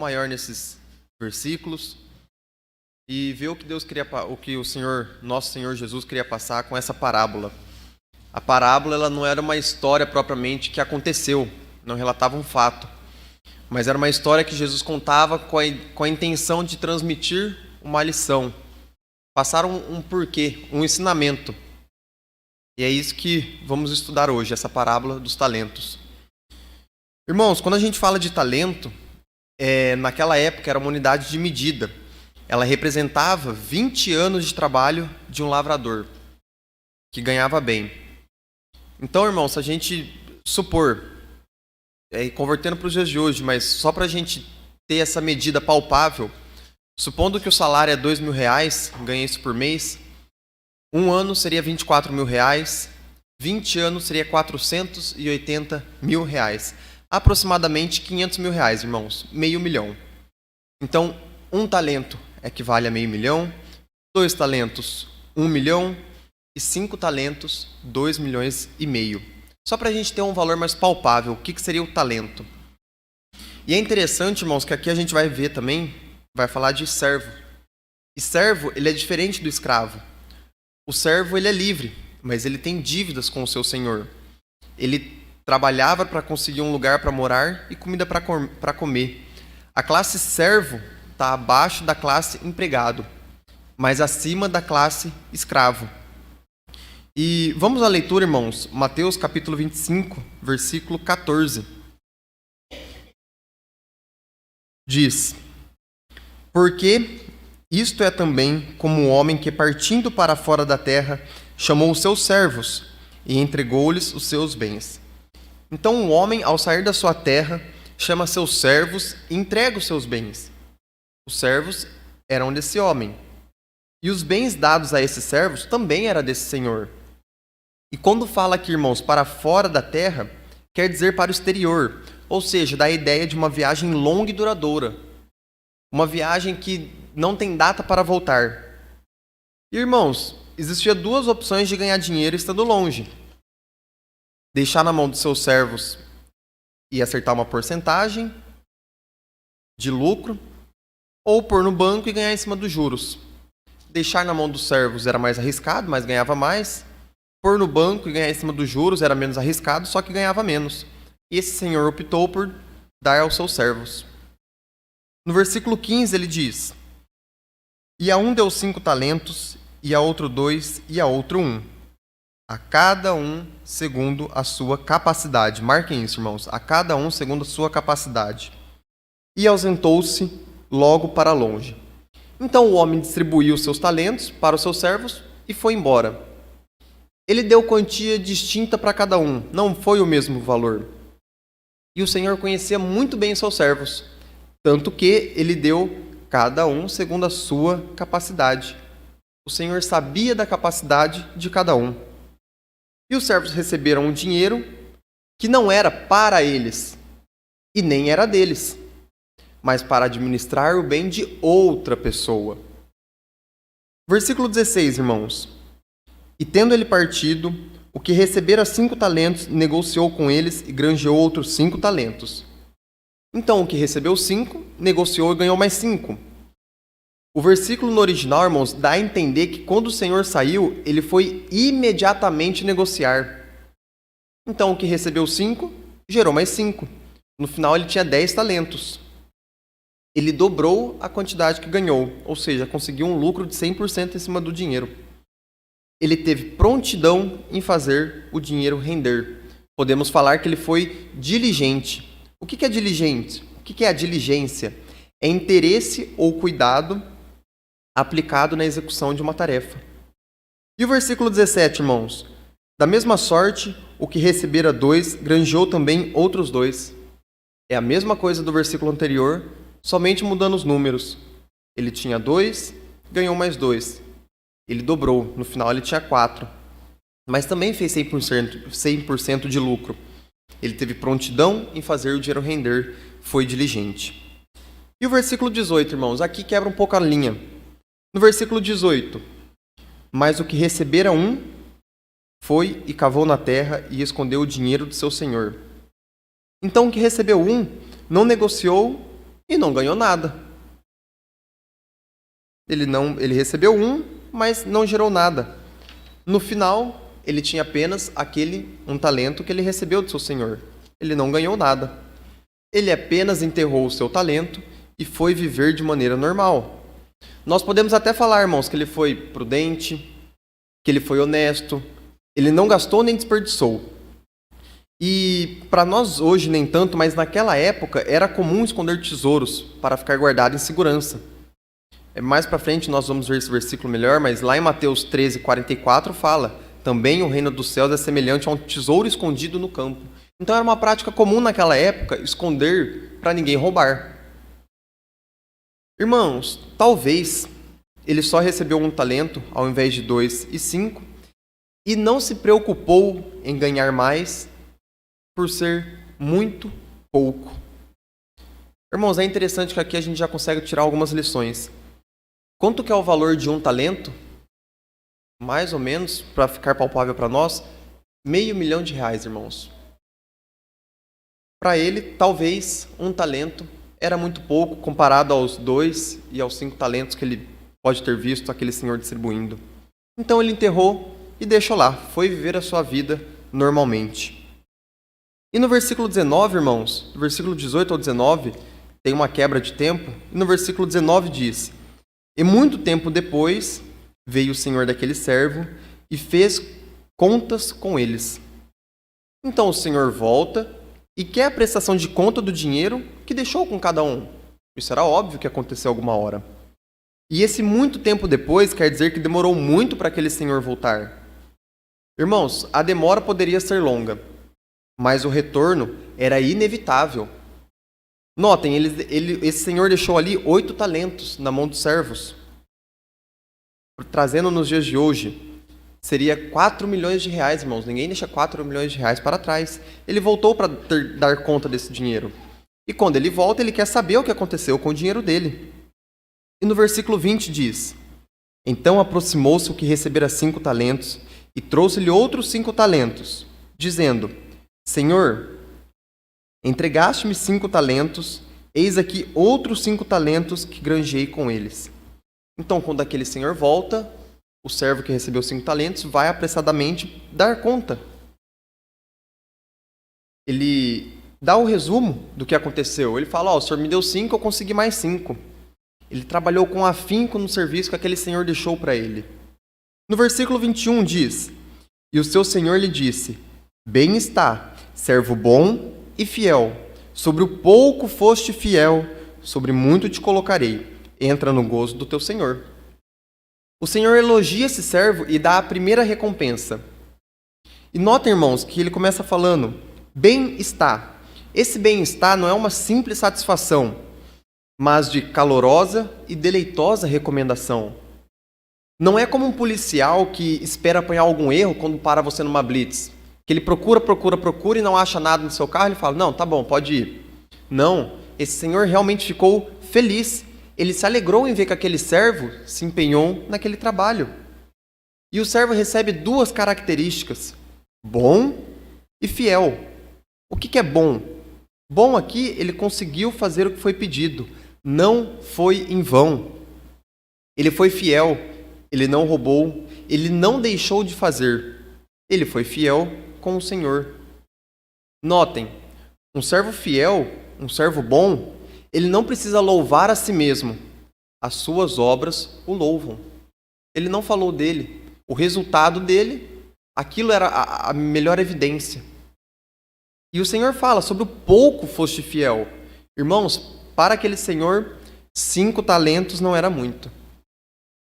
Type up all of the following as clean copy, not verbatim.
maior nesses versículos e ver o que nosso Senhor Jesus queria passar com essa parábola. A parábola ela não era uma história propriamente que aconteceu, não relatava um fato, mas era uma história que Jesus contava com a intenção de transmitir uma lição, passar um porquê, um ensinamento. E é isso que vamos estudar hoje, essa parábola dos talentos. Irmãos, quando a gente fala de talento, naquela época era uma unidade de medida. Ela representava 20 anos de trabalho de um lavrador, que ganhava bem. Então, irmãos, se a gente supor, convertendo para os dias de hoje, mas só para a gente ter essa medida palpável, supondo que o salário é R$2.000, ganha isso por mês, um ano seria R$24.000, 20 anos seria R$480.000, aproximadamente R$500.000, irmãos, R$500.000. Então, um talento equivale a R$500.000, 2 talentos, R$1.000.000, e 5 talentos, R$2.500.000. Só para a gente ter um valor mais palpável, o que seria o talento? E é interessante, irmãos, que aqui a gente vai ver também, vai falar de servo. E servo, ele é diferente do escravo. O servo, ele é livre, mas ele tem dívidas com o seu senhor. Ele trabalhava para conseguir um lugar para morar e comida para comer. A classe servo está abaixo da classe empregado, mas acima da classe escravo. E vamos à leitura, irmãos. Mateus capítulo 25, versículo 14. Diz: Porque isto é também como o homem que, partindo para fora da terra, chamou os seus servos e entregou-lhes os seus bens. Então o homem, ao sair da sua terra, chama seus servos e entrega os seus bens. Os servos eram desse homem. E os bens dados a esses servos também eram desse senhor. E quando fala aqui, irmãos, para fora da terra, quer dizer para o exterior, ou seja, dá a ideia de uma viagem longa e duradoura. Uma viagem que não tem data para voltar. E, irmãos, existiam 2 opções de ganhar dinheiro estando longe. Deixar na mão dos seus servos e acertar uma porcentagem de lucro, ou pôr no banco e ganhar em cima dos juros. Deixar na mão dos servos era mais arriscado, mas ganhava mais. Pôr no banco e ganhar em cima dos juros era menos arriscado, só que ganhava menos. E esse senhor optou por dar aos seus servos. No versículo 15 ele diz: E a um deu 5 talentos, e a outro 2, e a outro 1. A cada um segundo a sua capacidade. Marquem isso, irmãos. A cada um segundo a sua capacidade. E ausentou-se logo para longe. Então o homem distribuiu os seus talentos para os seus servos e foi embora. Ele deu quantia distinta para cada um, não foi o mesmo valor. E o Senhor conhecia muito bem os seus servos, tanto que ele deu cada um segundo a sua capacidade. O Senhor sabia da capacidade de cada um. E os servos receberam um dinheiro que não era para eles, e nem era deles, mas para administrar o bem de outra pessoa. Versículo 16, irmãos. E tendo ele partido, o que recebera 5 talentos, negociou com eles e granjeou outros 5 talentos. Então o que recebeu 5, negociou e ganhou mais 5. O versículo no original, irmãos, dá a entender que quando o Senhor saiu, ele foi imediatamente negociar. Então o que recebeu 5, gerou mais 5. No final ele tinha 10 talentos. Ele dobrou a quantidade que ganhou, ou seja, conseguiu um lucro de 100% em cima do dinheiro. Ele teve prontidão em fazer o dinheiro render. Podemos falar que ele foi diligente. O que é diligente? O que é a diligência? É interesse ou cuidado aplicado na execução de uma tarefa. E o versículo 17, irmãos? Da mesma sorte, o que recebera 2, granjeou também outros 2. É a mesma coisa do versículo anterior, somente mudando os números. Ele tinha 2, ganhou mais 2. Ele dobrou, no final ele tinha 4. Mas também fez 100% de lucro. Ele teve prontidão em fazer o dinheiro render, foi diligente. E o versículo 18, irmãos, aqui quebra um pouco a linha. No versículo 18, mas o que recebera 1, foi e cavou na terra e escondeu o dinheiro do seu senhor. Então o que recebeu 1, não negociou e não ganhou nada. Ele recebeu mas não gerou nada. No final, ele tinha apenas um talento que ele recebeu do seu senhor. Ele não ganhou nada. Ele apenas enterrou o seu talento e foi viver de maneira normal. Nós podemos até falar, irmãos, que ele foi prudente, que ele foi honesto, ele não gastou nem desperdiçou. E para nós hoje nem tanto, mas naquela época era comum esconder tesouros para ficar guardado em segurança. Mais para frente nós vamos ver esse versículo melhor, mas lá em Mateus 13:44 fala: também o reino dos céus é semelhante a um tesouro escondido no campo. Então era uma prática comum naquela época esconder para ninguém roubar. Irmãos, talvez ele só recebeu um talento ao invés de 2 e 5 e não se preocupou em ganhar mais por ser muito pouco. Irmãos, é interessante que aqui a gente já consegue tirar algumas lições. Quanto que é o valor de um talento? Mais ou menos, para ficar palpável para nós, R$500 mil, irmãos. Para ele, talvez um talento era muito pouco comparado aos 2 e aos 5 talentos que ele pode ter visto aquele senhor distribuindo. Então ele enterrou e deixou lá, foi viver a sua vida normalmente. E no versículo 19, irmãos, do versículo 18 ao 19, tem uma quebra de tempo, e no versículo 19 diz: e muito tempo depois veio o senhor daquele servo e fez contas com eles. Então o senhor volta e quer a prestação de conta do dinheiro que deixou com cada um. Isso era óbvio que aconteceu alguma hora. E esse muito tempo depois quer dizer que demorou muito para aquele senhor voltar. Irmãos, a demora poderia ser longa, mas o retorno era inevitável. Notem, esse senhor deixou ali 8 talentos na mão dos servos. Trazendo nos dias de hoje, seria R$4 milhões, irmãos. Ninguém deixa R$4 milhões para trás. Ele voltou para dar conta desse dinheiro. E quando ele volta, ele quer saber o que aconteceu com o dinheiro dele. E no versículo 20 diz: então aproximou-se o que recebera 5 talentos e trouxe-lhe outros 5 talentos, dizendo: Senhor, entregaste-me 5 talentos, eis aqui outros 5 talentos que granjei com eles. Então, quando aquele senhor volta, o servo que recebeu 5 talentos vai apressadamente dar conta. Ele dá o resumo do que aconteceu. Ele fala: o senhor me deu 5, eu consegui mais 5. Ele trabalhou com afinco no serviço que aquele senhor deixou para ele. No versículo 21 diz: e o seu senhor lhe disse: bem está, servo bom e fiel. Sobre o pouco foste fiel, sobre muito te colocarei. Entra no gozo do teu senhor. O senhor elogia esse servo e dá a primeira recompensa. E notem, irmãos, que ele começa falando: bem está. Esse bem-estar não é uma simples satisfação, mas de calorosa e deleitosa recomendação. Não é como um policial que espera apanhar algum erro quando para você numa blitz. Que ele procura e não acha nada no seu carro, ele fala: não, tá bom, pode ir. Não, esse senhor realmente ficou feliz. Ele se alegrou em ver que aquele servo se empenhou naquele trabalho. E o servo recebe 2 características: bom e fiel. O que é bom? Bom aqui, ele conseguiu fazer o que foi pedido. Não foi em vão. Ele foi fiel, ele não roubou, ele não deixou de fazer. Ele foi fiel com o Senhor. Notem, um servo fiel, um servo bom, ele não precisa louvar a si mesmo. As suas obras o louvam. Ele não falou dele. O resultado dele, aquilo era a melhor evidência. E o Senhor fala: sobre o pouco foste fiel. Irmãos, para aquele senhor, 5 talentos não era muito.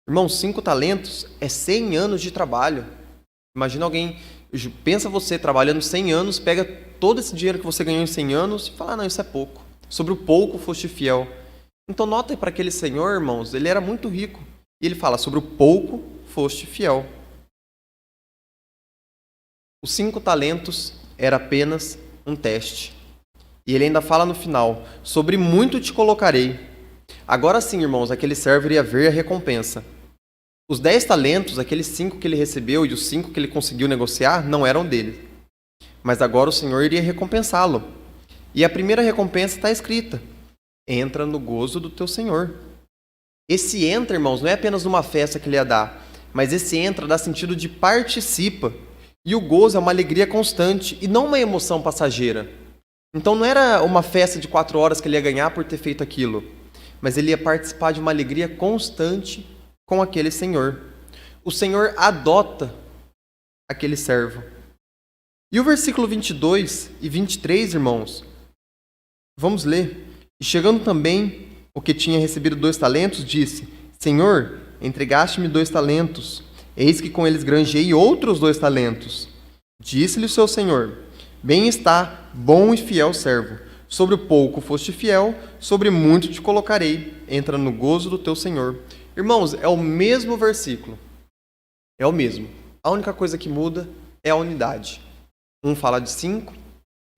Irmãos, 5 talentos é 100 anos de trabalho. Imagina alguém, pensa você trabalhando 100 anos, pega todo esse dinheiro que você ganhou em 100 anos e fala: não, isso é pouco. Sobre o pouco foste fiel. Então notem, para aquele senhor, irmãos, ele era muito rico. E ele fala: sobre o pouco foste fiel. Os 5 talentos era apenas um teste. E ele ainda fala no final: sobre muito te colocarei. Agora sim, irmãos, aquele servo iria ver a recompensa. Os 10 talentos, aqueles 5 que ele recebeu e os 5 que ele conseguiu negociar, não eram dele. Mas agora o Senhor iria recompensá-lo. E a primeira recompensa está escrita: entra no gozo do teu Senhor. Esse entra, irmãos, não é apenas numa festa que ele ia dar, mas esse entra dá sentido de participa. E o gozo é uma alegria constante e não uma emoção passageira. Então não era uma festa de 4 horas que ele ia ganhar por ter feito aquilo, mas ele ia participar de uma alegria constante com aquele Senhor. O Senhor adota aquele servo. E o versículo 22 e 23, irmãos, vamos ler. E chegando também o que tinha recebido 2 talentos, disse: Senhor, entregaste-me 2 talentos. Eis que com eles granjeei outros 2 talentos. Disse-lhe o seu senhor: Bem está, bom e fiel servo. Sobre o pouco foste fiel, sobre muito te colocarei. Entra no gozo do teu Senhor. Irmãos, é o mesmo versículo. É o mesmo. A única coisa que muda é a unidade. Um fala de 5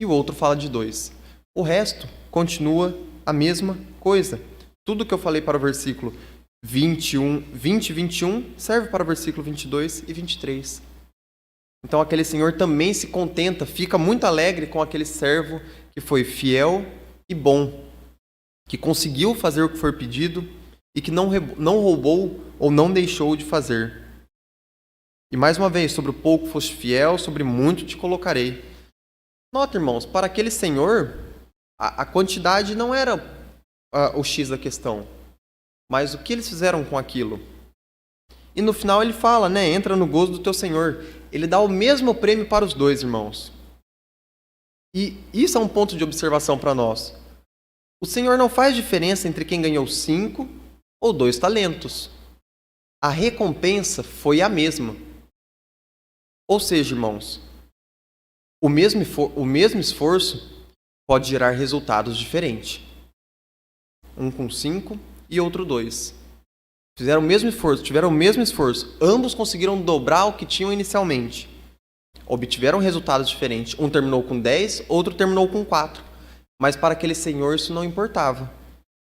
e o outro fala de 2. O resto continua a mesma coisa. Tudo que eu falei para o versículo 20 e 21 serve para o versículo 22 e 23. Então aquele senhor também se contenta, fica muito alegre com aquele servo que foi fiel e bom, que conseguiu fazer o que foi pedido e que não roubou ou não deixou de fazer. E mais uma vez, sobre o pouco foste fiel, sobre muito te colocarei. Nota, irmãos, para aquele senhor, a quantidade não era o X da questão, mas o que eles fizeram com aquilo. E no final ele fala, entra no gozo do teu Senhor. Ele dá o mesmo prêmio para os 2, irmãos. E isso é um ponto de observação para nós. O Senhor não faz diferença entre quem ganhou 5 ou 2 talentos. A recompensa foi a mesma. Ou seja, irmãos, o mesmo esforço pode gerar resultados diferentes. Um com 5 e outro 2. Fizeram o mesmo esforço, tiveram o mesmo esforço. Ambos conseguiram dobrar o que tinham inicialmente. Obtiveram resultados diferentes. Um terminou com 10, outro terminou com 4. Mas para aquele senhor isso não importava.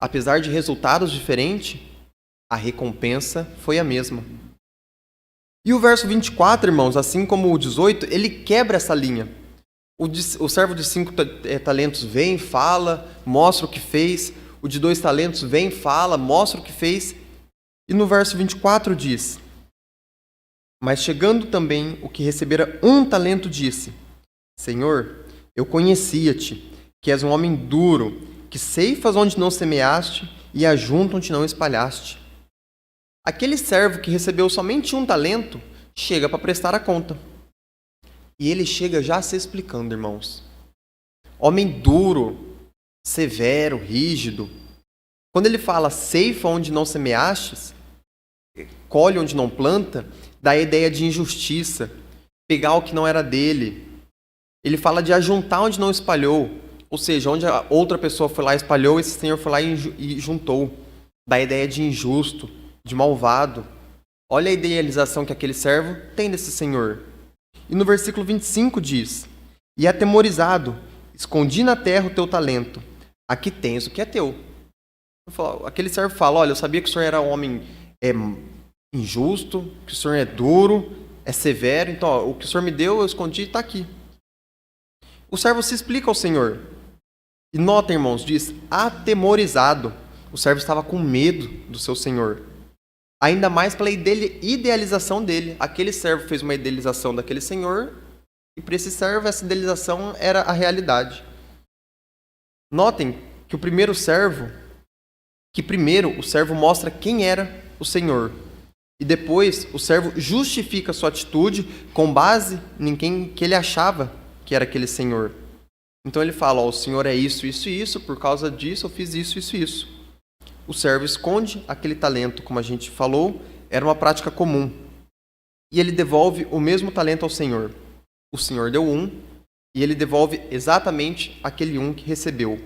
Apesar de resultados diferentes, a recompensa foi a mesma. E o verso 24, irmãos, assim como o 18, ele quebra essa linha. O servo de 5 talentos vem, fala, mostra o que fez. O de 2 talentos vem, fala, mostra o que fez. E no verso 24 diz: Mas chegando também o que recebera 1 talento, disse: Senhor, eu conhecia-te, que és um homem duro, que ceifas onde não semeaste e ajunta onde não espalhaste. Aquele servo que recebeu somente 1 talento chega para prestar a conta. E ele chega já se explicando, irmãos. Homem duro, severo, rígido. Quando ele fala ceifa onde não semeastes, colhe onde não planta, dá a ideia de injustiça, pegar o que não era dele. Ele fala de ajuntar onde não espalhou, ou seja, onde a outra pessoa foi lá e espalhou, esse senhor foi lá e juntou. Dá a ideia de injusto, de malvado. Olha a idealização que aquele servo tem desse senhor. E no versículo 25 diz: E atemorizado, escondi na terra o teu talento, aqui tens o que é teu. Aquele servo fala: olha, eu sabia que o senhor era um homem injusto, que o senhor é duro, é severo, então o que o senhor me deu eu escondi e está aqui. O servo se explica ao senhor. E nota, irmãos, diz atemorizado. O servo estava com medo do seu senhor. Ainda mais pela idealização dele. Aquele servo fez uma idealização daquele senhor, e para esse servo essa idealização era a realidade. Notem que primeiro o servo mostra quem era o Senhor. E depois o servo justifica sua atitude com base em quem que ele achava que era aquele Senhor. Então ele fala: o Senhor é isso, isso e isso, por causa disso eu fiz isso, isso e isso. O servo esconde aquele talento, como a gente falou, era uma prática comum. E ele devolve o mesmo talento ao Senhor. O Senhor deu 1 e ele devolve exatamente aquele 1 que recebeu.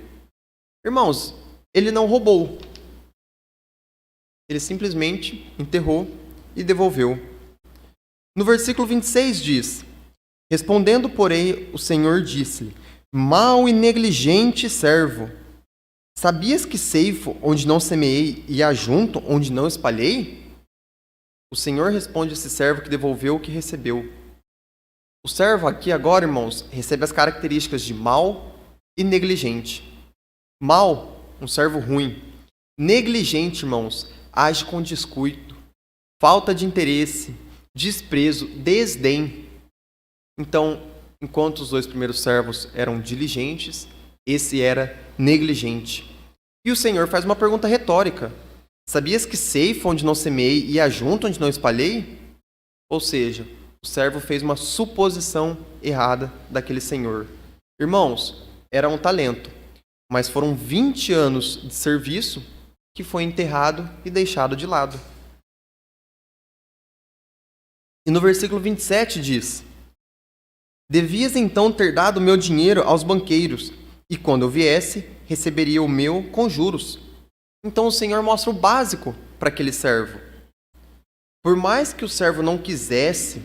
Irmãos, ele não roubou. Ele simplesmente enterrou e devolveu. No versículo 26 diz: Respondendo, porém, o Senhor disse-lhe: Mau e negligente servo, sabias que ceifo onde não semeei e ajunto onde não espalhei? O Senhor responde a esse servo que devolveu o que recebeu. O servo aqui agora, irmãos, recebe as características de mau e negligente. Mau um servo ruim, negligente, irmãos, age com descuido, falta de interesse, desprezo, desdém. Então, enquanto os 2 primeiros servos eram diligentes, esse era negligente. E o Senhor faz uma pergunta retórica: sabias que ceifa onde não semeei e ajunto onde não espalhei? Ou seja, o servo fez uma suposição errada daquele senhor. Irmãos, era um talento, mas foram 20 anos de serviço que foi enterrado e deixado de lado. E no versículo 27 diz: devias então ter dado o meu dinheiro aos banqueiros, e quando eu viesse, receberia o meu com juros. Então o Senhor mostra o básico para aquele servo. Por mais que o servo não quisesse,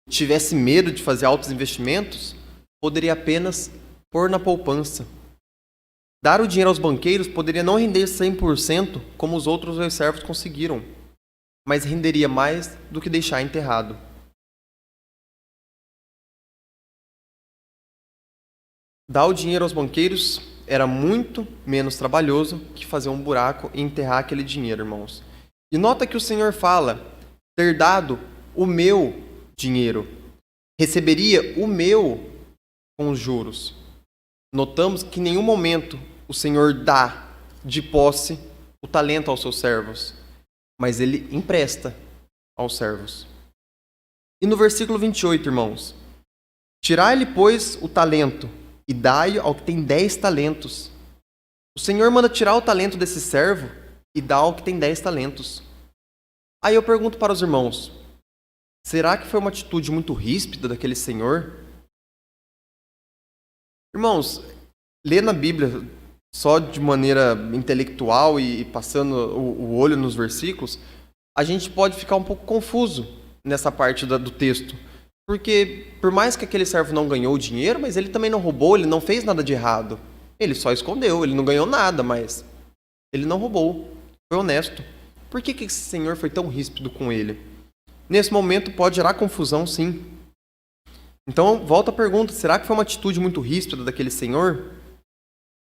tivesse medo de fazer altos investimentos, poderia apenas pôr na poupança. Dar o dinheiro aos banqueiros poderia não render 100% como os outros 2 servos conseguiram, mas renderia mais do que deixar enterrado. Dar o dinheiro aos banqueiros era muito menos trabalhoso que fazer um buraco e enterrar aquele dinheiro, irmãos. E nota que o Senhor fala: ter dado o meu dinheiro. Receberia o meu com os juros. Notamos que em nenhum momento o Senhor dá de posse o talento aos seus servos, mas ele empresta aos servos. E no versículo 28, irmãos: tirai-lhe, pois, o talento e dai ao que tem 10 talentos. O Senhor manda tirar o talento desse servo e dá ao que tem 10 talentos. Aí eu pergunto para os irmãos: será que foi uma atitude muito ríspida daquele senhor? Irmãos, ler na Bíblia só de maneira intelectual e passando o olho nos versículos, a gente pode ficar um pouco confuso nessa parte do texto. Porque por mais que aquele servo não ganhou dinheiro, mas ele também não roubou, ele não fez nada de errado. Ele só escondeu, ele não ganhou nada, mas ele não roubou, foi honesto. Por que esse senhor foi tão ríspido com ele? Nesse momento pode gerar confusão, sim. Então, volta a pergunta: será que foi uma atitude muito ríspida daquele senhor?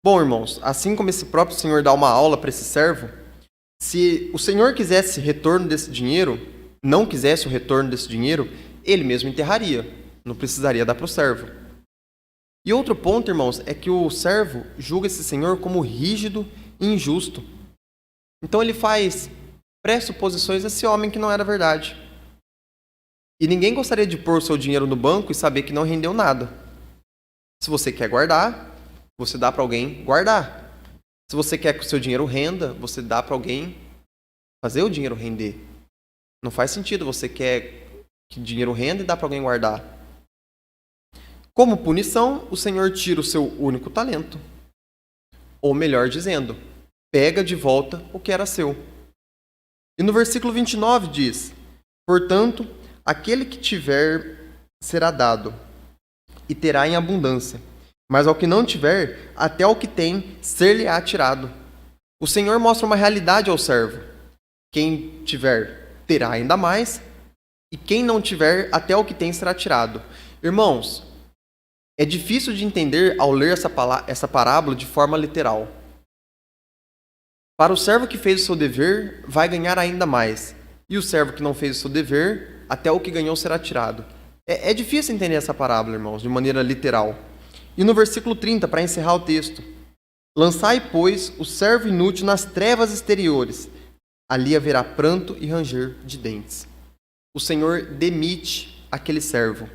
Bom, irmãos, assim como esse próprio senhor dá uma aula para esse servo, se o senhor quisesse retorno desse dinheiro, não quisesse o retorno desse dinheiro, ele mesmo enterraria, não precisaria dar para o servo. E outro ponto, irmãos, é que o servo julga esse senhor como rígido e injusto. Então ele faz pressuposições a esse homem que não era verdade. E ninguém gostaria de pôr o seu dinheiro no banco e saber que não rendeu nada. Se você quer guardar, você dá para alguém guardar. Se você quer que o seu dinheiro renda, você dá para alguém fazer o dinheiro render. Não faz sentido você quer que o dinheiro renda e dá para alguém guardar. Como punição, o Senhor tira o seu único talento. Ou melhor dizendo, pega de volta o que era seu. E no versículo 29 diz: portanto, aquele que tiver será dado, e terá em abundância. Mas ao que não tiver, até o que tem ser-lhe-á tirado. O Senhor mostra uma realidade ao servo: quem tiver, terá ainda mais, e quem não tiver, até o que tem será tirado. Irmãos, é difícil de entender ao ler essa parábola de forma literal. Para o servo que fez o seu dever, vai ganhar ainda mais. E o servo que não fez o seu dever, até o que ganhou será tirado. É difícil entender essa parábola, irmãos, de maneira literal. E no versículo 30, para encerrar o texto: lançai, pois, o servo inútil nas trevas exteriores. Ali haverá pranto e ranger de dentes. O Senhor demite aquele servo.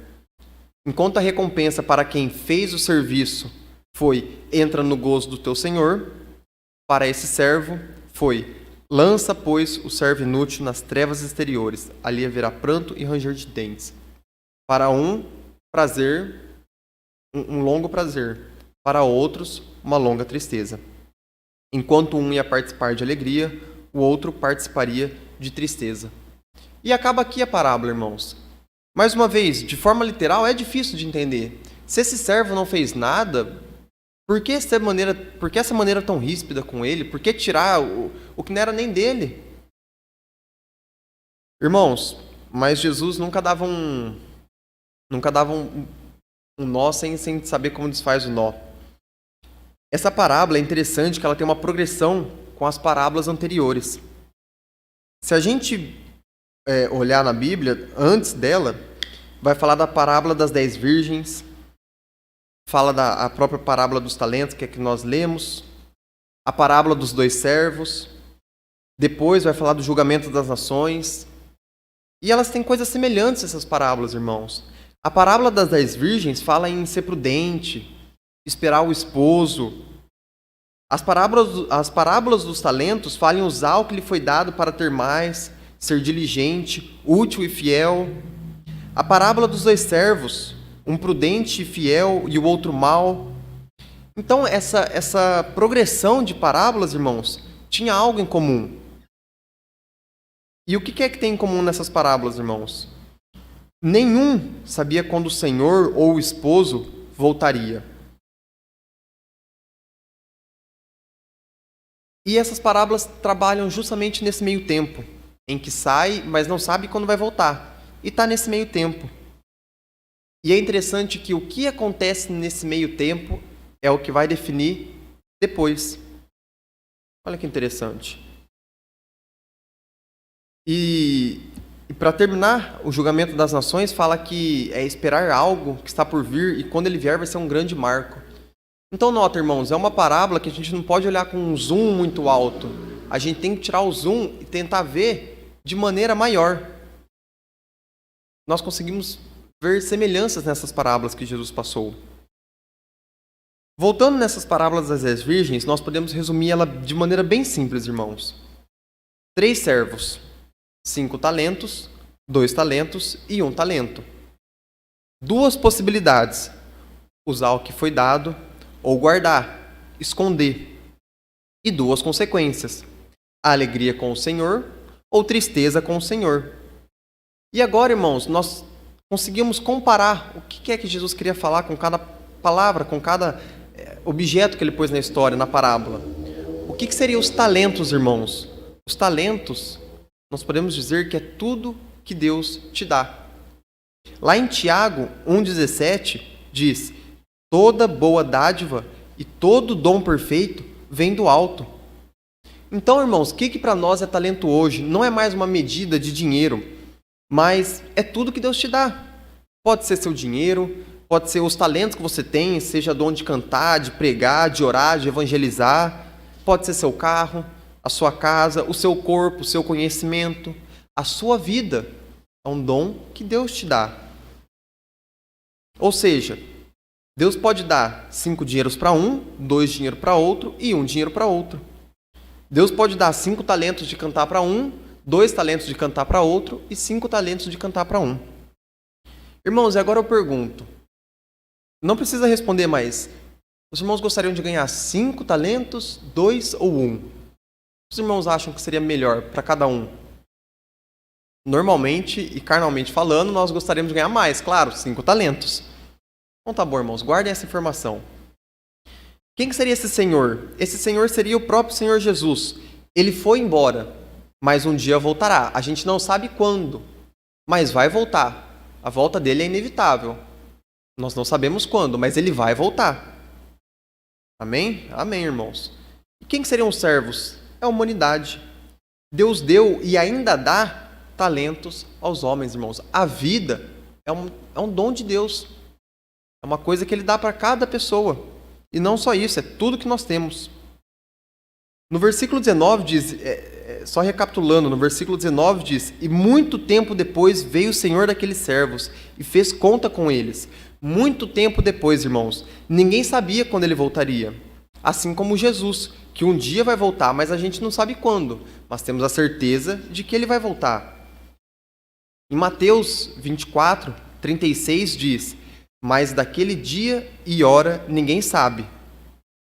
Enquanto a recompensa para quem fez o serviço foi: entra no gozo do teu Senhor, para esse servo foi: lança, pois, o servo inútil nas trevas exteriores. Ali haverá pranto e ranger de dentes. Para um prazer, um longo prazer. Para outros, uma longa tristeza. Enquanto um ia participar de alegria, o outro participaria de tristeza. E acaba aqui a parábola, irmãos. Mais uma vez, de forma literal, é difícil de entender. Se esse servo não fez nada, por que essa maneira tão ríspida com ele? Por que tirar o que não era nem dele? Irmãos, mas Jesus nunca dava um nó sem saber como desfaz o nó. Essa parábola é interessante que ela tem uma progressão com as parábolas anteriores. Se a gente olhar na Bíblia, antes dela, vai falar da parábola das 10 virgens, fala da própria parábola dos talentos, que é que nós lemos, a parábola dos 2 servos, depois vai falar do julgamento das nações, e elas têm coisas semelhantes, essas parábolas, irmãos. A parábola das 10 virgens fala em ser prudente, esperar o esposo. As parábolas dos talentos falam em usar o que lhe foi dado para ter mais, ser diligente, útil e fiel. A parábola dos 2 servos, um prudente e fiel e o outro mau. Então, essa progressão de parábolas, irmãos, tinha algo em comum. E o que é que tem em comum nessas parábolas, irmãos? Nenhum sabia quando o Senhor ou o esposo voltaria. E essas parábolas trabalham justamente nesse meio tempo, em que sai, mas não sabe quando vai voltar. E está nesse meio tempo. E é interessante que o que acontece nesse meio tempo é o que vai definir depois. Olha que interessante. E para terminar, o julgamento das nações fala que é esperar algo que está por vir e quando ele vier vai ser um grande marco. Então, nota, irmãos, é uma parábola que a gente não pode olhar com um zoom muito alto. A gente tem que tirar o zoom e tentar ver de maneira maior. Nós conseguimos ver semelhanças nessas parábolas que Jesus passou. Voltando nessas parábolas das 10 virgens, nós podemos resumir ela de maneira bem simples, irmãos. 3 servos, 5 talentos, 2 talentos e 1 talento. 2 possibilidades: usar o que foi dado ou guardar, esconder. E 2 consequências: a alegria com o Senhor ou tristeza com o Senhor. E agora, irmãos, nós conseguimos comparar o que é que Jesus queria falar com cada palavra, com cada objeto que ele pôs na história, na parábola. O que seriam os talentos, irmãos? Os talentos, nós podemos dizer que é tudo que Deus te dá. Lá em Tiago 1,17 diz: toda boa dádiva e todo dom perfeito vem do alto. Então, irmãos, o que para nós é talento hoje? Não é mais uma medida de dinheiro, mas é tudo que Deus te dá. Pode ser seu dinheiro, pode ser os talentos que você tem, seja dom de cantar, de pregar, de orar, de evangelizar. Pode ser seu carro, a sua casa, o seu corpo, o seu conhecimento. A sua vida é um dom que Deus te dá. Ou seja, Deus pode dar 5 dinheiros para um, 2 dinheiros para outro e 1 dinheiro para outro. Deus pode dar 5 talentos de cantar para um, 2 talentos de cantar para outro e 5 talentos de cantar para um. Irmãos, e agora eu pergunto, não precisa responder mais. Os irmãos gostariam de ganhar 5 talentos, 2 ou 1? Os irmãos acham que seria melhor para cada um? Normalmente e carnalmente falando, nós gostaríamos de ganhar mais, claro, 5 talentos. Então tá bom, irmãos, guardem essa informação. Quem que seria esse Senhor? Esse Senhor seria o próprio Senhor Jesus. Ele foi embora, mas um dia voltará. A gente não sabe quando, mas vai voltar. A volta dele é inevitável. Nós não sabemos quando, mas ele vai voltar. Amém? Amém, irmãos. E quem que seriam os servos? É a humanidade. Deus deu e ainda dá talentos aos homens, irmãos. A vida é um dom de Deus. É uma coisa que ele dá para cada pessoa. E não só isso, é tudo que nós temos. No versículo 19 diz, só recapitulando, no versículo 19 diz: e muito tempo depois veio o Senhor daqueles servos e fez conta com eles. Muito tempo depois, irmãos. Ninguém sabia quando ele voltaria. Assim como Jesus, que um dia vai voltar, mas a gente não sabe quando. Mas temos a certeza de que ele vai voltar. Em Mateus 24, 36 diz: mas daquele dia e hora ninguém sabe,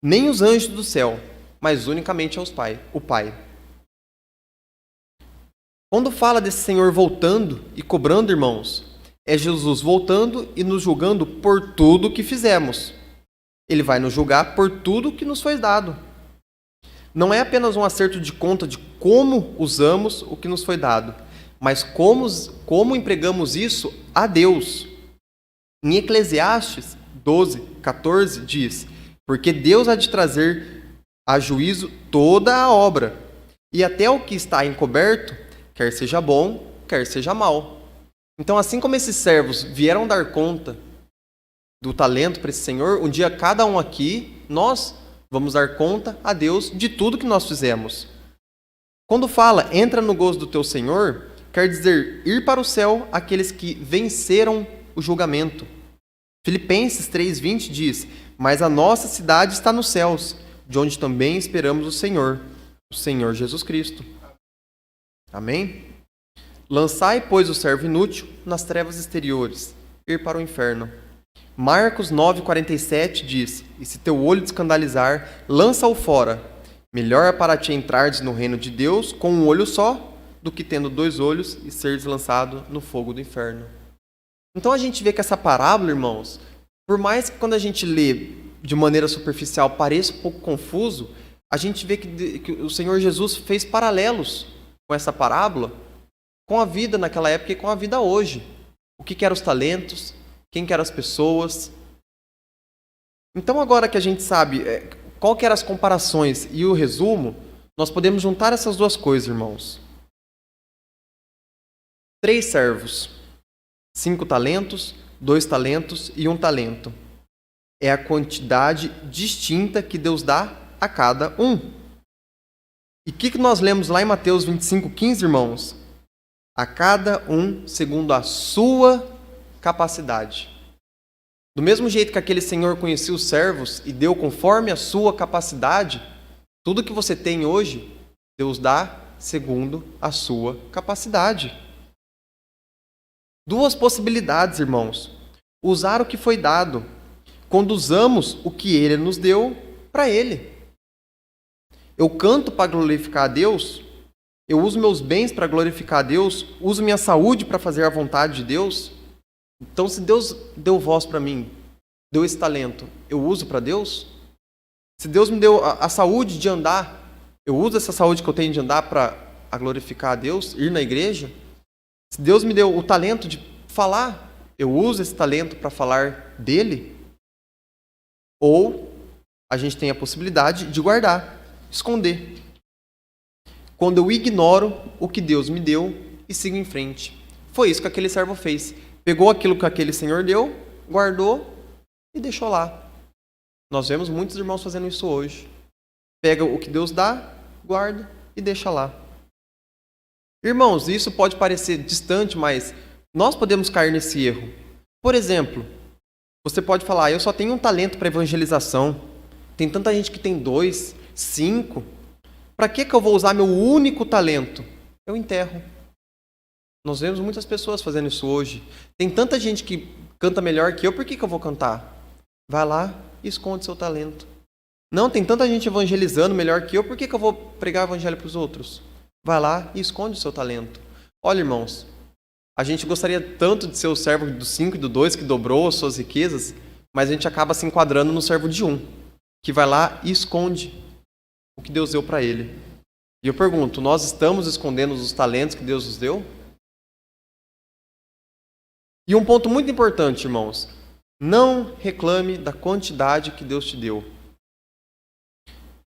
nem os anjos do céu, mas unicamente o Pai. Quando fala desse Senhor voltando e cobrando, irmãos, é Jesus voltando e nos julgando por tudo que fizemos. Ele vai nos julgar por tudo que nos foi dado. Não é apenas um acerto de conta de como usamos o que nos foi dado, mas como empregamos isso a Deus. Em Eclesiastes 12, 14 diz: Porque Deus há de trazer a juízo toda a obra, e até o que está encoberto, quer seja bom, quer seja mal. Então, assim como esses servos vieram dar conta do talento para esse senhor, um dia cada um aqui, nós vamos dar conta a Deus de tudo que nós fizemos. Quando fala, entra no gozo do teu Senhor, quer dizer, ir para o céu aqueles que venceram o julgamento. Filipenses 3,20 diz, mas a nossa cidade está nos céus, de onde também esperamos o Senhor Jesus Cristo. Amém? Lançai, pois, o servo inútil nas trevas exteriores, ir para o inferno. Marcos 9,47 diz, e se teu olho te escandalizar, lança-o fora. Melhor é para ti entrares no reino de Deus com um olho só, do que tendo 2 olhos e seres lançado no fogo do inferno. Então a gente vê que essa parábola, irmãos, por mais que quando a gente lê de maneira superficial pareça um pouco confuso, a gente vê que o Senhor Jesus fez paralelos com essa parábola, com a vida naquela época e com a vida hoje. O que eram os talentos, quem que eram as pessoas. Então agora que a gente sabe qual que eram as comparações e o resumo, nós podemos juntar essas duas coisas, irmãos. 3 servos, 5 talentos, 2 talentos e 1 talento. É a quantidade distinta que Deus dá a cada um. E o que nós lemos lá em Mateus 25,15, irmãos? A cada um segundo a sua capacidade. Do mesmo jeito que aquele senhor conhecia os servos e deu conforme a sua capacidade, tudo que você tem hoje, Deus dá segundo a sua capacidade. 2 possibilidades, irmãos. Usar o que foi dado. Conduzamos o que Ele nos deu para Ele. Eu canto para glorificar a Deus, eu uso meus bens para glorificar a Deus, uso minha saúde para fazer a vontade de Deus. Então, se Deus deu voz para mim, deu esse talento, eu uso para Deus? Se Deus me deu a saúde de andar, eu uso essa saúde que eu tenho de andar para glorificar a Deus, ir na igreja? Se Deus me deu o talento de falar, eu uso esse talento para falar dele? Ou a gente tem a possibilidade de guardar, esconder. Quando eu ignoro o que Deus me deu e sigo em frente. Foi isso que aquele servo fez. Pegou aquilo que aquele senhor deu, guardou e deixou lá. Nós vemos muitos irmãos fazendo isso hoje. Pega o que Deus dá, guarda e deixa lá. Irmãos, isso pode parecer distante, mas nós podemos cair nesse erro. Por exemplo, você pode falar, eu só tenho um talento para evangelização. Tem tanta gente que tem 2, 5. Para que eu vou usar meu único talento? Eu enterro. Nós vemos muitas pessoas fazendo isso hoje. Tem tanta gente que canta melhor que eu, por que eu vou cantar? Vai lá e esconde seu talento. Não, tem tanta gente evangelizando melhor que eu, por que eu vou pregar o evangelho para os outros? Vai lá e esconde o seu talento. Olha, irmãos, a gente gostaria tanto de ser o servo do 5 e do 2, que dobrou as suas riquezas, mas a gente acaba se enquadrando no servo de 1, que vai lá e esconde o que Deus deu para ele. E eu pergunto, nós estamos escondendo os talentos que Deus nos deu? E um ponto muito importante, irmãos, não reclame da quantidade que Deus te deu.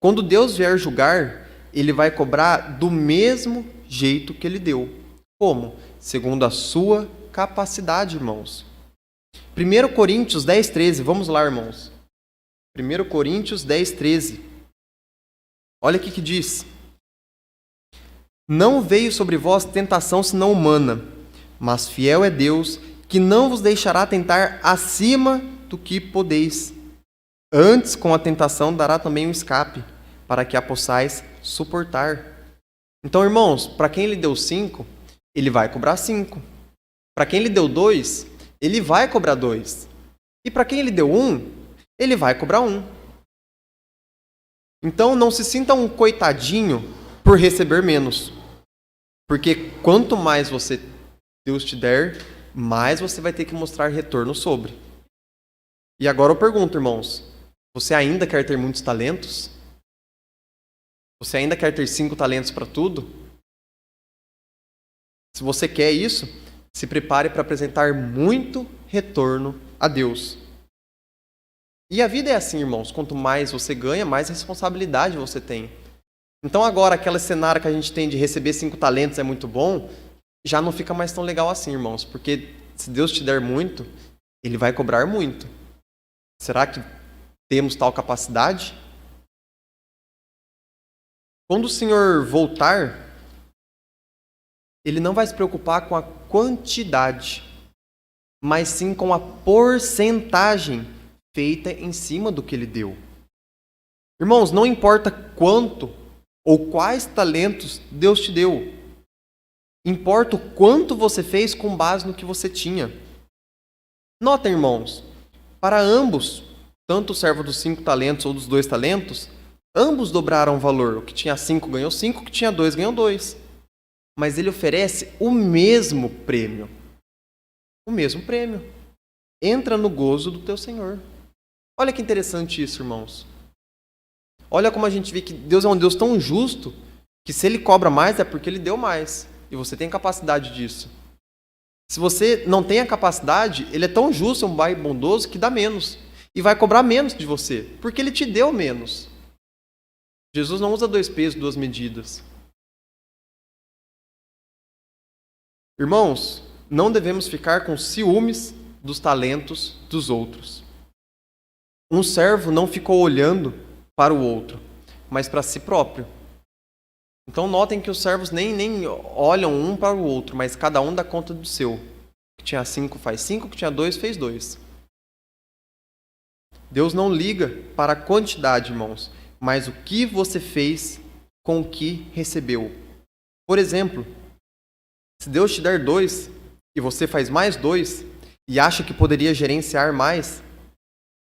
Quando Deus vier julgar, Ele vai cobrar do mesmo jeito que Ele deu. Como? Segundo a sua capacidade, irmãos. 1 Coríntios 10,13, vamos lá, irmãos. 1 Coríntios 10,13. Olha o que diz. Não veio sobre vós tentação senão humana, mas fiel é Deus, que não vos deixará tentar acima do que podeis. Antes, com a tentação, dará também um escape, para que a possais suportar. Então, irmãos, para quem Ele deu 5, Ele vai cobrar 5. Para quem Ele deu 2, Ele vai cobrar 2. E para quem Ele deu 1, Ele vai cobrar 1. Então, não se sinta um coitadinho por receber menos. Porque quanto mais Deus te der, mais você vai ter que mostrar retorno sobre. E agora eu pergunto, irmãos, você ainda quer ter muitos talentos? Você ainda quer ter 5 talentos para tudo? Se você quer isso, se prepare para apresentar muito retorno a Deus. E a vida é assim, irmãos. Quanto mais você ganha, mais responsabilidade você tem. Então agora, aquele cenário que a gente tem de receber 5 talentos é muito bom, já não fica mais tão legal assim, irmãos. Porque se Deus te der muito, Ele vai cobrar muito. Será que temos tal capacidade? Quando o Senhor voltar, Ele não vai se preocupar com a quantidade, mas sim com a porcentagem feita em cima do que Ele deu. Irmãos, não importa quanto ou quais talentos Deus te deu. Importa o quanto você fez com base no que você tinha. Nota, irmãos, para ambos, tanto o servo dos 5 talentos ou dos 2 talentos, ambos dobraram o valor. O que tinha 5 ganhou 5, o que tinha 2 ganhou 2. Mas ele oferece o mesmo prêmio. O mesmo prêmio. Entra no gozo do teu Senhor. Olha que interessante isso, irmãos. Olha como a gente vê que Deus é um Deus tão justo que se Ele cobra mais é porque Ele deu mais. E você tem capacidade disso. Se você não tem a capacidade, Ele é tão justo, um pai bondoso, que dá menos. E vai cobrar menos de você, porque Ele te deu menos. Jesus não usa 2 pesos, 2 medidas. Irmãos, não devemos ficar com ciúmes dos talentos dos outros. Um servo não ficou olhando para o outro, mas para si próprio. Então notem que os servos nem olham um para o outro, mas cada um dá conta do seu. O que tinha 5 faz 5, o que tinha 2 fez 2. Deus não liga para a quantidade, irmãos, mas o que você fez com o que recebeu. Por exemplo, se Deus te der 2 e você faz mais 2 e acha que poderia gerenciar mais,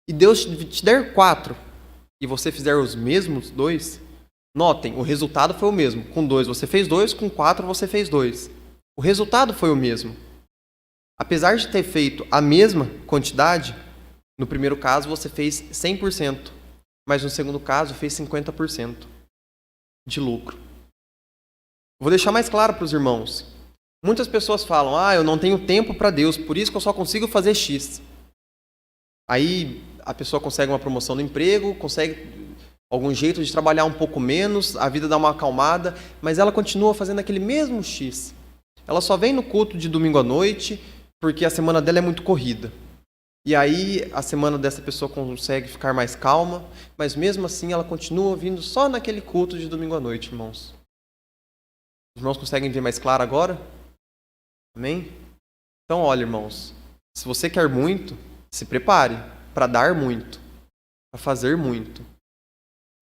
e Deus te der 4 e você fizer os mesmos 2, notem, o resultado foi o mesmo. Com 2 você fez 2, com 4 você fez 2. O resultado foi o mesmo. Apesar de ter feito a mesma quantidade, no primeiro caso você fez 100%, mas no segundo caso fez 50% de lucro. Vou deixar mais claro para os irmãos. Muitas pessoas falam, eu não tenho tempo para Deus, por isso que eu só consigo fazer X. Aí a pessoa consegue uma promoção no emprego, consegue algum jeito de trabalhar um pouco menos, a vida dá uma acalmada, mas ela continua fazendo aquele mesmo X. Ela só vem no culto de domingo à noite, porque a semana dela é muito corrida. E aí a semana dessa pessoa consegue ficar mais calma, mas mesmo assim ela continua vindo só naquele culto de domingo à noite, irmãos. Os irmãos conseguem ver mais claro agora? Amém? Então, olha, irmãos, se você quer muito, se prepare para dar muito, para fazer muito.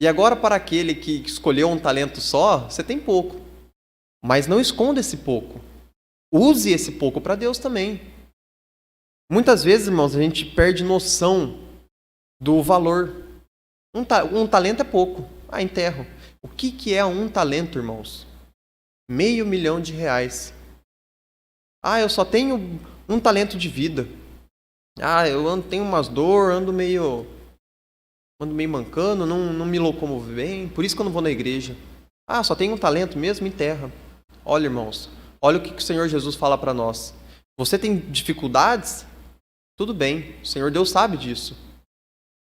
E agora, para aquele que escolheu um talento só, você tem pouco. Mas não esconda esse pouco. Use esse pouco para Deus também. Muitas vezes, irmãos, a gente perde noção do valor. Um talento é pouco. Enterro. O que é um talento, irmãos? R$500 mil. Eu só tenho um talento de vida. Eu tenho umas dor, ando meio mancando, não me locomovo bem, por isso que eu não vou na igreja. Só tenho um talento mesmo, enterra. Olha, irmãos, olha o que o Senhor Jesus fala para nós. Você tem dificuldades? Tudo bem, o Senhor Deus sabe disso.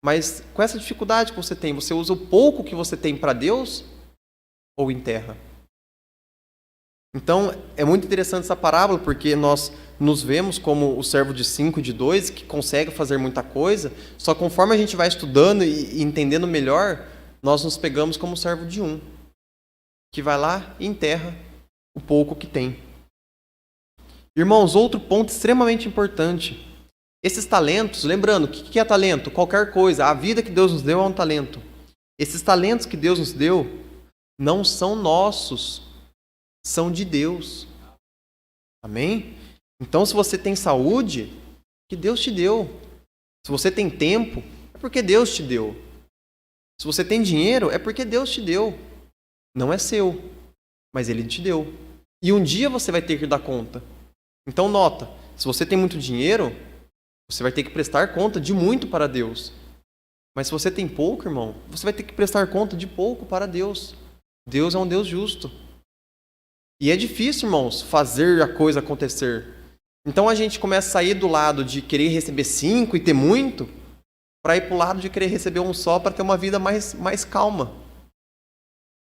Mas com essa dificuldade que você tem, você usa o pouco que você tem para Deus ou enterra? Então, é muito interessante essa parábola, porque nós nos vemos como o servo de 5 e de 2, que consegue fazer muita coisa, só conforme a gente vai estudando e entendendo melhor, nós nos pegamos como o servo de 1, que vai lá e enterra o pouco que tem. Irmãos, outro ponto extremamente importante. Esses talentos, lembrando, o que é talento? Qualquer coisa. A vida que Deus nos deu é um talento. Esses talentos que Deus nos deu não são nossos, são de Deus. Amém? Então, se você tem saúde, que Deus te deu. Se você tem tempo, é porque Deus te deu. Se você tem dinheiro, é porque Deus te deu. Não é seu, mas Ele te deu. E um dia você vai ter que dar conta. Então, nota, se você tem muito dinheiro, você vai ter que prestar conta de muito para Deus. Mas se você tem pouco, irmão, você vai ter que prestar conta de pouco para Deus. Deus é um Deus justo. E é difícil, irmãos, fazer a coisa acontecer. Então a gente começa a sair do lado de querer receber 5 e ter muito, para ir para o lado de querer receber um só para ter uma vida mais calma.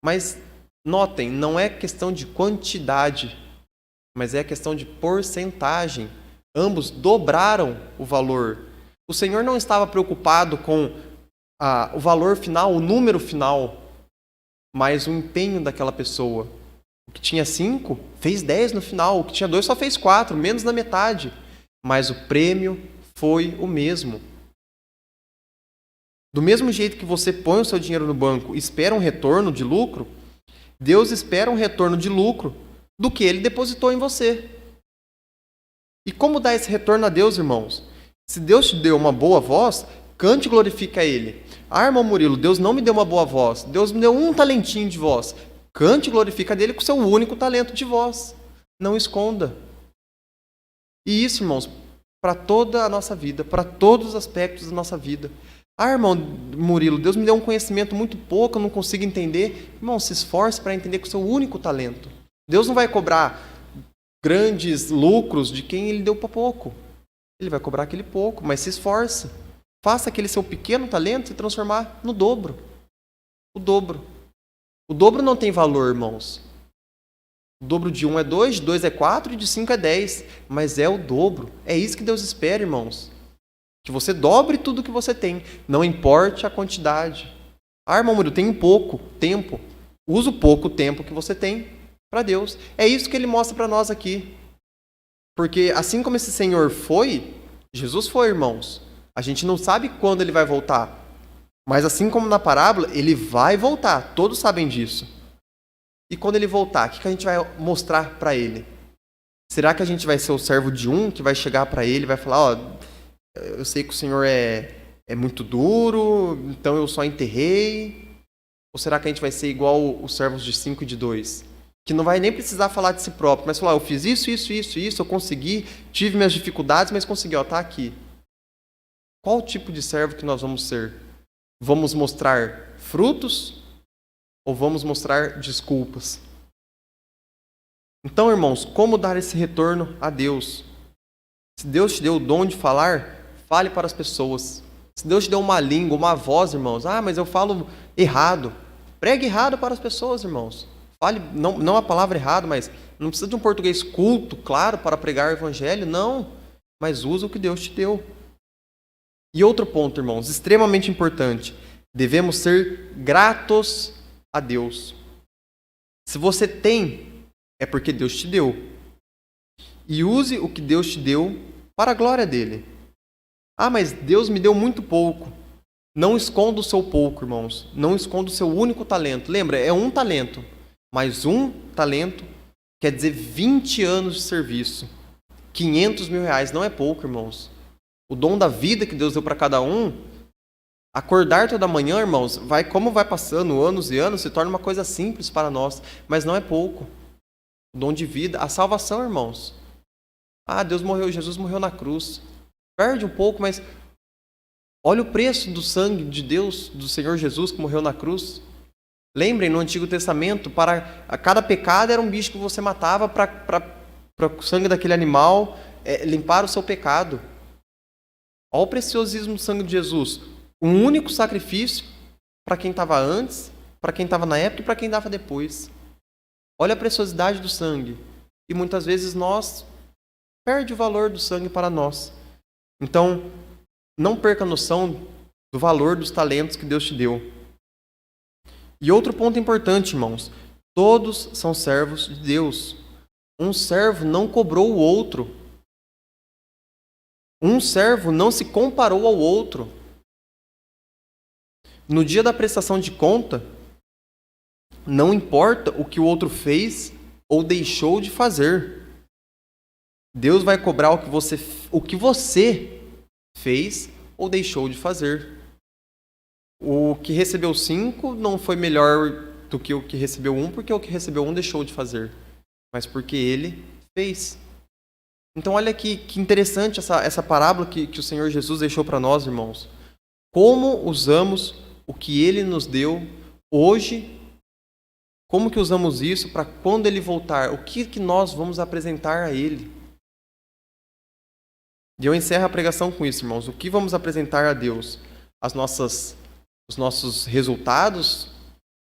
Mas notem, não é questão de quantidade, mas é questão de porcentagem. Ambos dobraram o valor. O Senhor não estava preocupado com o valor final, o número final, mas o empenho daquela pessoa. O que tinha 5 fez 10 no final, o que tinha 2 só fez 4, menos da metade. Mas o prêmio foi o mesmo. Do mesmo jeito que você põe o seu dinheiro no banco e espera um retorno de lucro, Deus espera um retorno de lucro do que Ele depositou em você. E como dar esse retorno a Deus, irmãos? Se Deus te deu uma boa voz, cante e glorifica Ele. Ah, irmão Murilo, Deus não me deu uma boa voz. Deus me deu um talentinho de voz. Cante e glorifica dele com o seu único talento de voz. Não esconda. E isso, irmãos, para toda a nossa vida, para todos os aspectos da nossa vida. Ah, irmão Murilo, Deus me deu um conhecimento muito pouco, eu não consigo entender. Irmão, se esforce para entender com o seu único talento. Deus não vai cobrar grandes lucros de quem Ele deu para pouco. Ele vai cobrar aquele pouco, mas se esforce. Faça aquele seu pequeno talento se transformar no dobro. O dobro. O dobro não tem valor, irmãos. O dobro de 1 é 2, de 2 é 4 e de 5 é 10. Mas é o dobro. É isso que Deus espera, irmãos. Que você dobre tudo que você tem. Não importe a quantidade. Ah, irmão, eu tenho pouco tempo. Usa o pouco tempo que você tem para Deus. É isso que Ele mostra para nós aqui. Porque assim como esse Senhor foi, Jesus foi, irmãos. A gente não sabe quando Ele vai voltar. Mas assim como na parábola, Ele vai voltar. Todos sabem disso. E quando Ele voltar, o que a gente vai mostrar para Ele? Será que a gente vai ser o servo de um que vai chegar para Ele e vai falar, eu sei que o Senhor é muito duro, então eu só enterrei? Ou será que a gente vai ser igual os servos de 5 e de 2? Que não vai nem precisar falar de si próprio, mas falar, eu fiz isso, eu consegui, tive minhas dificuldades, mas consegui, tá aqui. Qual tipo de servo que nós vamos ser? Vamos mostrar frutos ou vamos mostrar desculpas? Então, irmãos, como dar esse retorno a Deus? Se Deus te deu o dom de falar, fale para as pessoas. Se Deus te deu uma língua, uma voz, irmãos, mas eu falo errado. Pregue errado para as pessoas, irmãos. Fale, não a palavra errado, mas não precisa de um português culto, claro, para pregar o evangelho, não. Mas usa o que Deus te deu. E outro ponto, irmãos, extremamente importante. Devemos ser gratos a Deus. Se você tem, é porque Deus te deu. E use o que Deus te deu para a glória dele. Ah, mas Deus me deu muito pouco. Não esconda o seu pouco, irmãos. Não esconda o seu único talento. Lembra, é um talento. Mas um talento quer dizer 20 anos de serviço. 500 mil reais não é pouco, irmãos. O dom da vida que Deus deu para cada um, acordar toda manhã, irmãos, como vai passando anos e anos, se torna uma coisa simples para nós. Mas não é pouco. O dom de vida, a salvação, irmãos. Deus morreu, Jesus morreu na cruz. Perde um pouco, mas olha o preço do sangue de Deus, do Senhor Jesus que morreu na cruz. Lembrem, no Antigo Testamento, para a cada pecado era um bicho que você matava para o sangue daquele animal limpar o seu pecado. Olha o preciosismo do sangue de Jesus. Um único sacrifício para quem estava antes, para quem estava na época e para quem estava depois. Olha a preciosidade do sangue. E muitas vezes nós perde o valor do sangue para nós. Então, não perca a noção do valor dos talentos que Deus te deu. E outro ponto importante, irmãos. Todos são servos de Deus. Um servo não cobrou o outro. Um servo não se comparou ao outro. No dia da prestação de conta, não importa o que o outro fez ou deixou de fazer. Deus vai cobrar o que você fez ou deixou de fazer. O que recebeu 5 não foi melhor do que o que recebeu 1, porque o que recebeu 1 deixou de fazer, mas porque ele fez. Então olha que interessante essa parábola que o Senhor Jesus deixou para nós, irmãos. Como usamos o que Ele nos deu hoje, como que usamos isso para quando Ele voltar, o que nós vamos apresentar a Ele. E eu encerro a pregação com isso, irmãos. O que vamos apresentar a Deus? os nossos resultados,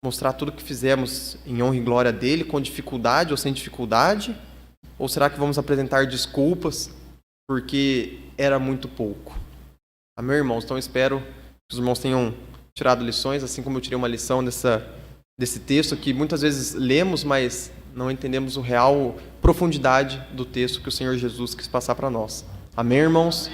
mostrar tudo que fizemos em honra e glória dele, com dificuldade ou sem dificuldade? Ou será que vamos apresentar desculpas porque era muito pouco? Amém, irmãos? Então, espero que os irmãos tenham tirado lições, assim como eu tirei uma lição desse texto, que muitas vezes lemos, mas não entendemos a real profundidade do texto que o Senhor Jesus quis passar para nós. Amém, irmãos?